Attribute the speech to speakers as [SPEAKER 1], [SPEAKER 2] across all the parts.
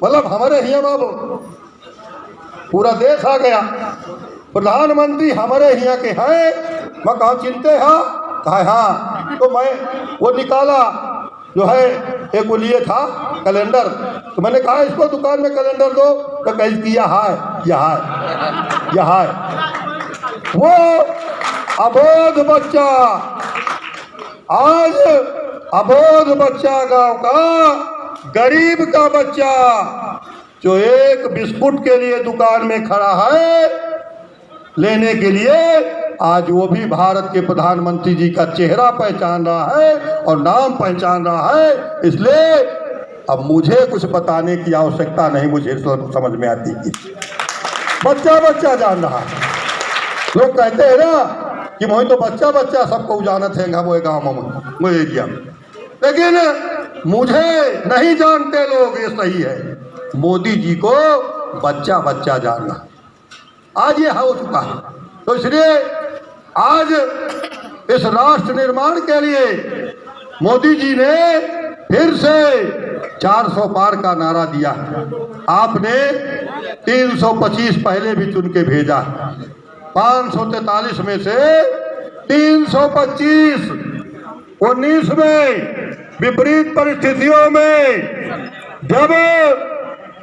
[SPEAKER 1] मतलब हमारे यहाँ बाबू पूरा देश आ गया, प्रधानमंत्री हमारे यहाँ के हैं। मैं कहा चिंते हैं, कहा हाँ। तो मैं वो निकाला जो है, एक वो लिए था कैलेंडर, तो मैंने कहा इसको दुकान में कैलेंडर दो, तो कही किया है यहाँ है। वो अबोध बच्चा, आज अबोध बच्चा, गांव का गरीब का बच्चा जो एक बिस्कुट के लिए दुकान में खड़ा है लेने के लिए, आज वो भी भारत के प्रधानमंत्री जी का चेहरा पहचान रहा है और नाम पहचान रहा है। इसलिए अब मुझे कुछ बताने की आवश्यकता नहीं, मुझे समझ में आती है, बच्चा बच्चा जान रहा है। लोग कहते हैं ना कि मोहि तो बच्चा बच्चा सबको जानत है वो गाँव में, वो एरिया में, लेकिन मुझे नहीं जानते लोग, ये सही है। मोदी जी को बच्चा बच्चा जानना आज ये हो चुका है। तो इसलिए आज इस राष्ट्र निर्माण के लिए मोदी जी ने फिर से 400 पार का नारा दिया। आपने 325 पहले भी चुन के भेजा, 543 में से 325 19 में विपरीत परिस्थितियों में जब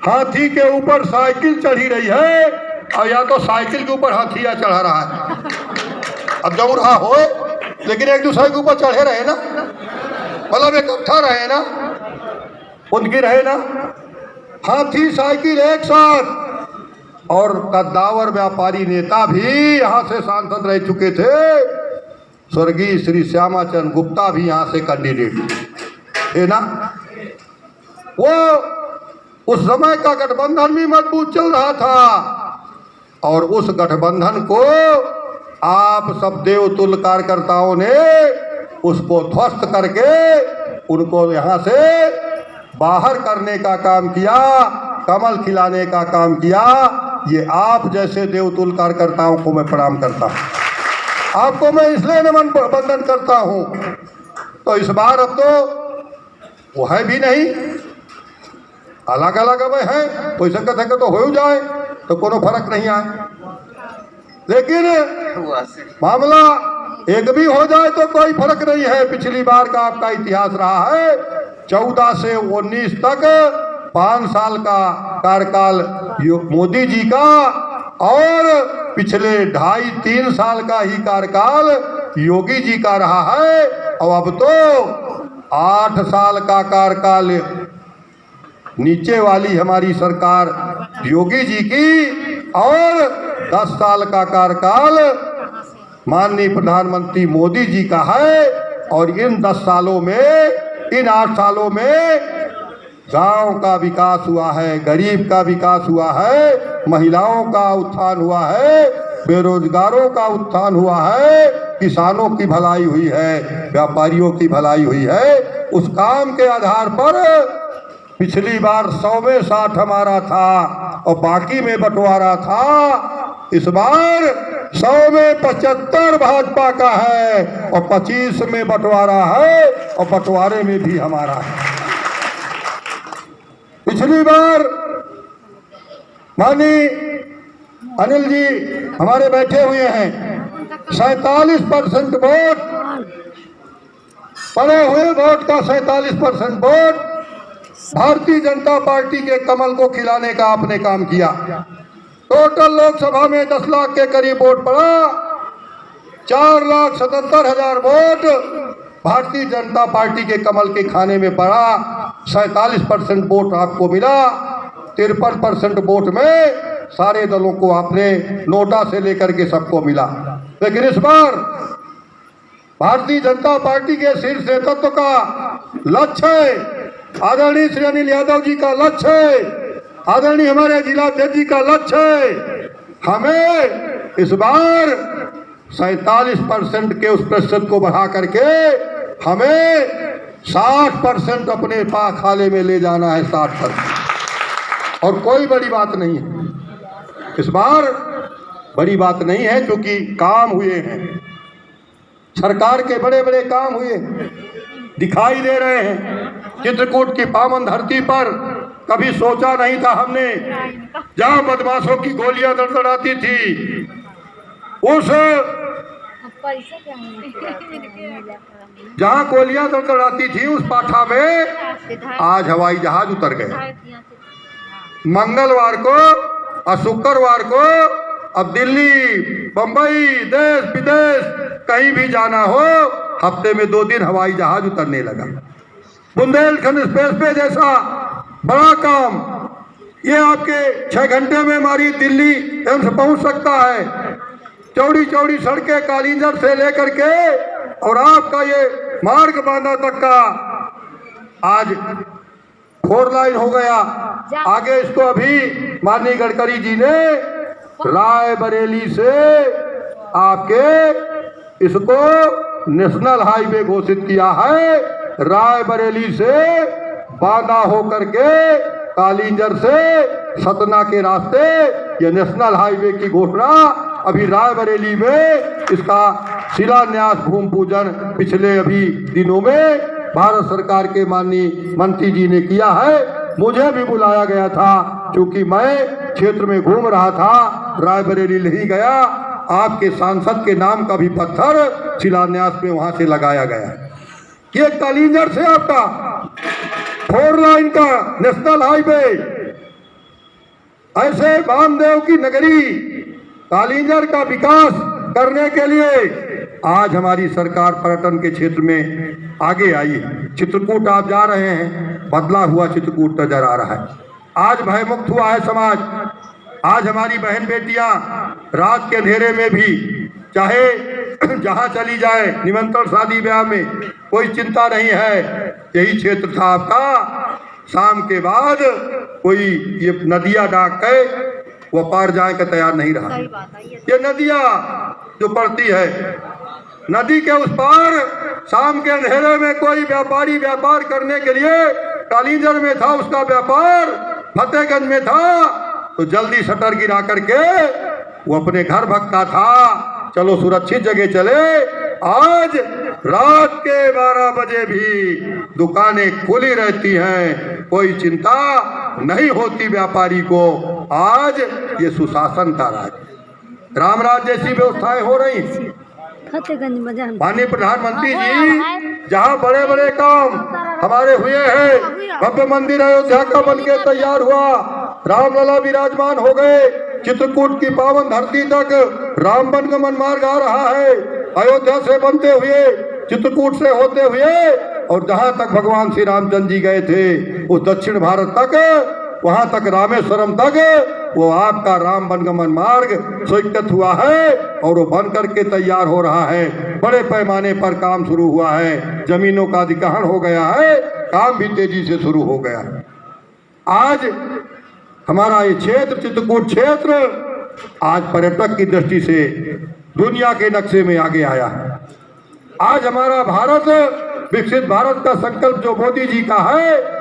[SPEAKER 1] हाथी के ऊपर साइकिल चढ़ी रही है, और या तो साइकिल के ऊपर हाथिया चढ़ा रहा है, अब जब रहा हो, लेकिन एक दूसरे के ऊपर चढ़े रहे ना, मतलब इकट्ठा रहे ना, उनकी रहे ना, हाथी साइकिल एक साथ। और कद्दावर व्यापारी नेता भी यहाँ से सांसद रह चुके थे, स्वर्गीय श्री श्यामा चंद्र गुप्ता भी यहाँ से कैंडिडेट है ना। वो उस समय का गठबंधन भी मजबूत चल रहा था, और उस गठबंधन को आप सब देवतुल्य कार्यकर्ताओं ने उसको ध्वस्त करके उनको यहाँ से बाहर करने का काम किया, कमल खिलाने का काम किया। ये आप जैसे देवतुल्य कार्यकर्ताओं को मैं प्रणाम करता हूँ, आपको मैं इसलिए नमन बंदन करता हूँ। तो इस बार अब तो वो है भी नहीं, अलग अलग अब है, कोई संकट है तो हो जाए तो कोनो फर्क नहीं आए, लेकिन मामला एक भी हो जाए तो कोई फर्क नहीं है। पिछली बार का आपका इतिहास रहा है 14 से 19 तक 5 साल का कार्यकाल मोदी जी का, और पिछले 2.5-3 साल का ही कार्यकाल योगी जी का रहा है, और अब तो 8 साल का कार्यकाल नीचे वाली हमारी सरकार योगी जी की, और 10 साल का कार्यकाल माननीय प्रधानमंत्री मोदी जी का है। और इन 10 सालों में, इन 8 सालों में गांव का विकास हुआ है, गरीब का विकास हुआ है, महिलाओं का उत्थान हुआ है, बेरोजगारों का उत्थान हुआ है, किसानों की भलाई हुई है, व्यापारियों की भलाई हुई है। उस काम के आधार पर पिछली बार 100 में 60 हमारा था और बाकी में बंटवारा था। इस बार 100 में 75 भाजपा का है और 25 में बंटवारा है, और बंटवारे में भी हमारा है। पिछली बार माननीय अनिल जी हमारे बैठे हुए हैं, 47% वोट पड़े हुए, वोट का 47% वोट भारतीय जनता पार्टी के कमल को खिलाने का आपने काम किया। टोटल लोकसभा में 10 लाख के करीब वोट पड़ा, 4,77,000 वोट भारतीय जनता पार्टी के कमल के खाने में पड़ा। 47% वोट आपको मिला, 53% वोट में सारे दलों को आपने नोटा से लेकर के सबको मिला। लेकिन इस बार भारतीय जनता पार्टी के शीर्ष नेतृत्व का लक्ष्य है, आदरणीय श्री अनिल यादव जी का लक्ष्य है, आदरणीय हमारे जिलाध्यक्ष जी का लक्ष्य है, हमें इस बार 47% के उस प्रतिशत को बढ़ा करके हमें 60% अपने पास खाले में ले जाना है, 60%। और कोई बड़ी बात नहीं है, इस बार बड़ी बात नहीं है, क्योंकि काम हुए हैं, सरकार के बड़े बड़े काम हुए दिखाई दे रहे हैं। चित्रकूट की पावन धरती पर कभी सोचा नहीं था हमने। जहां बदमाशों की गोलियां दड़दड़ाती थी उस जहां गोलियां दड़दड़ाती थी उस पाठा में आज हवाई जहाज उतर गए। मंगलवार को और शुक्रवार को अब दिल्ली, बंबई, देश विदेश कहीं भी जाना हो हफ्ते में 2 दिन हवाई जहाज उतरने लगा। बुंदेलखंड एक्सप्रेसवे जैसा बड़ा काम ये आपके 6 घंटे में हमारी दिल्ली एम्स पहुंच सकता है। चौड़ी चौड़ी सड़कें कालिंजर से लेकर के और आपका ये मार्ग बांधा तक का आज 4 लाइन हो गया। आगे इसको अभी माननीय गडकरी जी ने रायबरेली से आपके इसको नेशनल हाईवे घोषित किया है। रायबरेली से बांदा होकर के कालिंजर से सतना के रास्ते ये नेशनल हाईवे की घोषणा अभी रायबरेली में इसका शिलान्यास भूमि पूजन पिछले अभी दिनों में भारत सरकार के माननीय मंत्री जी ने किया है। मुझे भी बुलाया गया था क्योंकि मैं क्षेत्र में घूम रहा था, रायबरेली नहीं गया। आपके सांसद के नाम का भी पत्थर शिलान्यास में वहां से लगाया गया। ये कालिंजर से आपका 4 लाइन का नेशनल हाईवे, ऐसे वामदेव की नगरी कालिंजर का विकास करने के लिए आज हमारी सरकार पर्यटन के क्षेत्र में आगे आई है। चित्रकूट आप जा रहे हैं, बदला हुआ चित्रकूट नजर आ रहा है। आज भयमुक्त हुआ है समाज। आज हमारी बहन बेटियां रात के अंधेरे में भी चाहे जहां चली जाए निमंत्रण शादी ब्याह में कोई चिंता नहीं है। यही क्षेत्र था आपका, शाम के बाद कोई ये नदियां डाक के वो पार जाए का तैयार नहीं रहा। ये नदियां जो पड़ती है नदी के उस पार शाम के अंधेरे में कोई व्यापारी व्यापार करने के लिए कालिंजर में था, उसका व्यापार फतेहगंज में था तो जल्दी शटर गिरा करके वो अपने घर भागता था। चलो सुरक्षित जगह चले। आज रात के 12 बजे भी दुकानें खुली रहती हैं, कोई चिंता नहीं होती व्यापारी को। आज ये सुशासन का राज, रामराज जैसी व्यवस्थाएं हो रही। माननीय प्रधानमंत्री जी जहां बड़े बड़े काम हमारे हुए हैं, भव्य मंदिर अयोध्या का बनके तैयार हुआ, रामलला विराजमान हो गए, चित्रकूट की पावन धरती तक राम वनगमन मार्ग आ रहा है। अयोध्या से बनते हुए चित्रकूट से होते हुए और जहां तक भगवान श्री रामचंद्र जी गए थे उस दक्षिण भारत तक, वहां तक रामेश्वरम तक वो आपका राम वनगमन मार्ग स्वीकृत हुआ है और वो बन करके तैयार हो रहा है। बड़े पैमाने पर काम शुरू हुआ है, जमीनों का अधिग्रहण हो गया है, काम भी तेजी से शुरू हो गया है। आज हमारा ये क्षेत्र चित्रकूट क्षेत्र आज पर्यटक की दृष्टि से दुनिया के नक्शे में आगे आया है। आज हमारा भारत विकसित भारत का संकल्प जो मोदी जी का है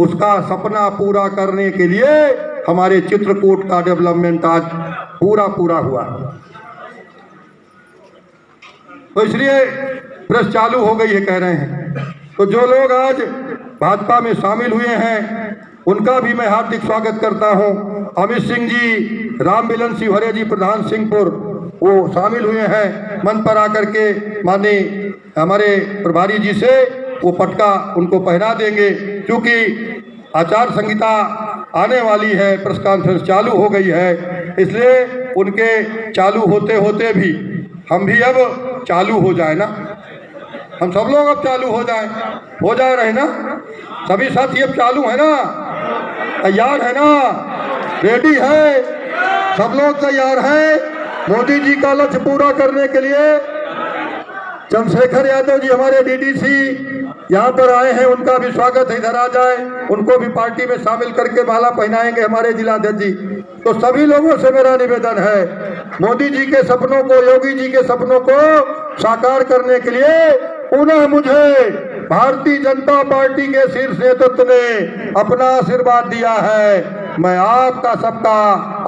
[SPEAKER 1] उसका सपना पूरा करने के लिए हमारे चित्रकूट का डेवलपमेंट आज पूरा हुआ। तो इसलिए प्रेस चालू हो गई है कह रहे हैं। तो जो लोग आज भाजपा में शामिल हुए हैं उनका भी मैं हार्दिक स्वागत करता हूं। अमित सिंह जी, राम मिलन शिवहरे जी प्रधान सिंहपुर वो शामिल हुए हैं। मन पर आकर के माननीय हमारे प्रभारी जी से वो पटका उनको पहना देंगे क्योंकि आचार संहिता आने वाली है, प्रेस कॉन्फ्रेंस चालू हो गई है, इसलिए उनके चालू होते होते भी हम भी अब चालू हो जाए ना, हम सब लोग अब चालू हो जाए रहे ना, सभी साथी अब चालू है ना, तैयार है ना, रेडी है, सब लोग तैयार हैं मोदी जी का लक्ष्य पूरा करने के लिए। चंद्रशेखर यादव जी हमारे डीडीसी यहाँ पर आए हैं, उनका भी स्वागत है, इधर आ जाए, उनको भी पार्टी में शामिल करके माला पहनाएंगे हमारे जिलाध्यक्ष जी। तो सभी लोगों से मेरा निवेदन है, मोदी जी के सपनों को, योगी जी के सपनों को साकार करने के लिए पुनः मुझे भारतीय जनता पार्टी के शीर्ष नेतृत्व ने अपना आशीर्वाद दिया है। मैं आपका सबका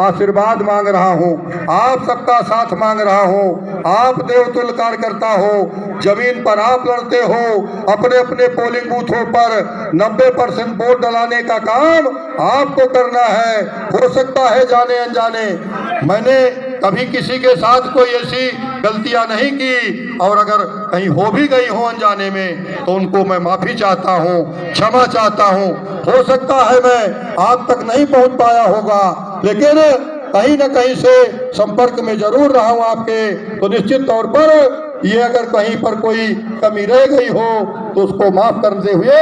[SPEAKER 1] आशीर्वाद मांग रहा हूँ, आप सबका साथ मांग रहा हूँ। आप देवतुल्य कार्यकर्ता हो, जमीन पर आप लड़ते हो, अपने अपने पोलिंग बूथों पर 90% वोट डलाने का काम आपको करना है। हो सकता है जाने अनजाने मैंने कभी किसी के साथ कोई ऐसी गलतियां नहीं की, और अगर कहीं हो भी गई हो अनजाने में तो उनको मैं माफी चाहता हूं, क्षमा चाहता हूं। हो सकता है मैं आप तक नहीं पहुंच पाया होगा, लेकिन कहीं न कहीं से संपर्क में जरूर रहा हूं आपके। तो निश्चित तौर पर ये अगर कहीं पर कोई कमी रह गई हो तो उसको माफ करते हुए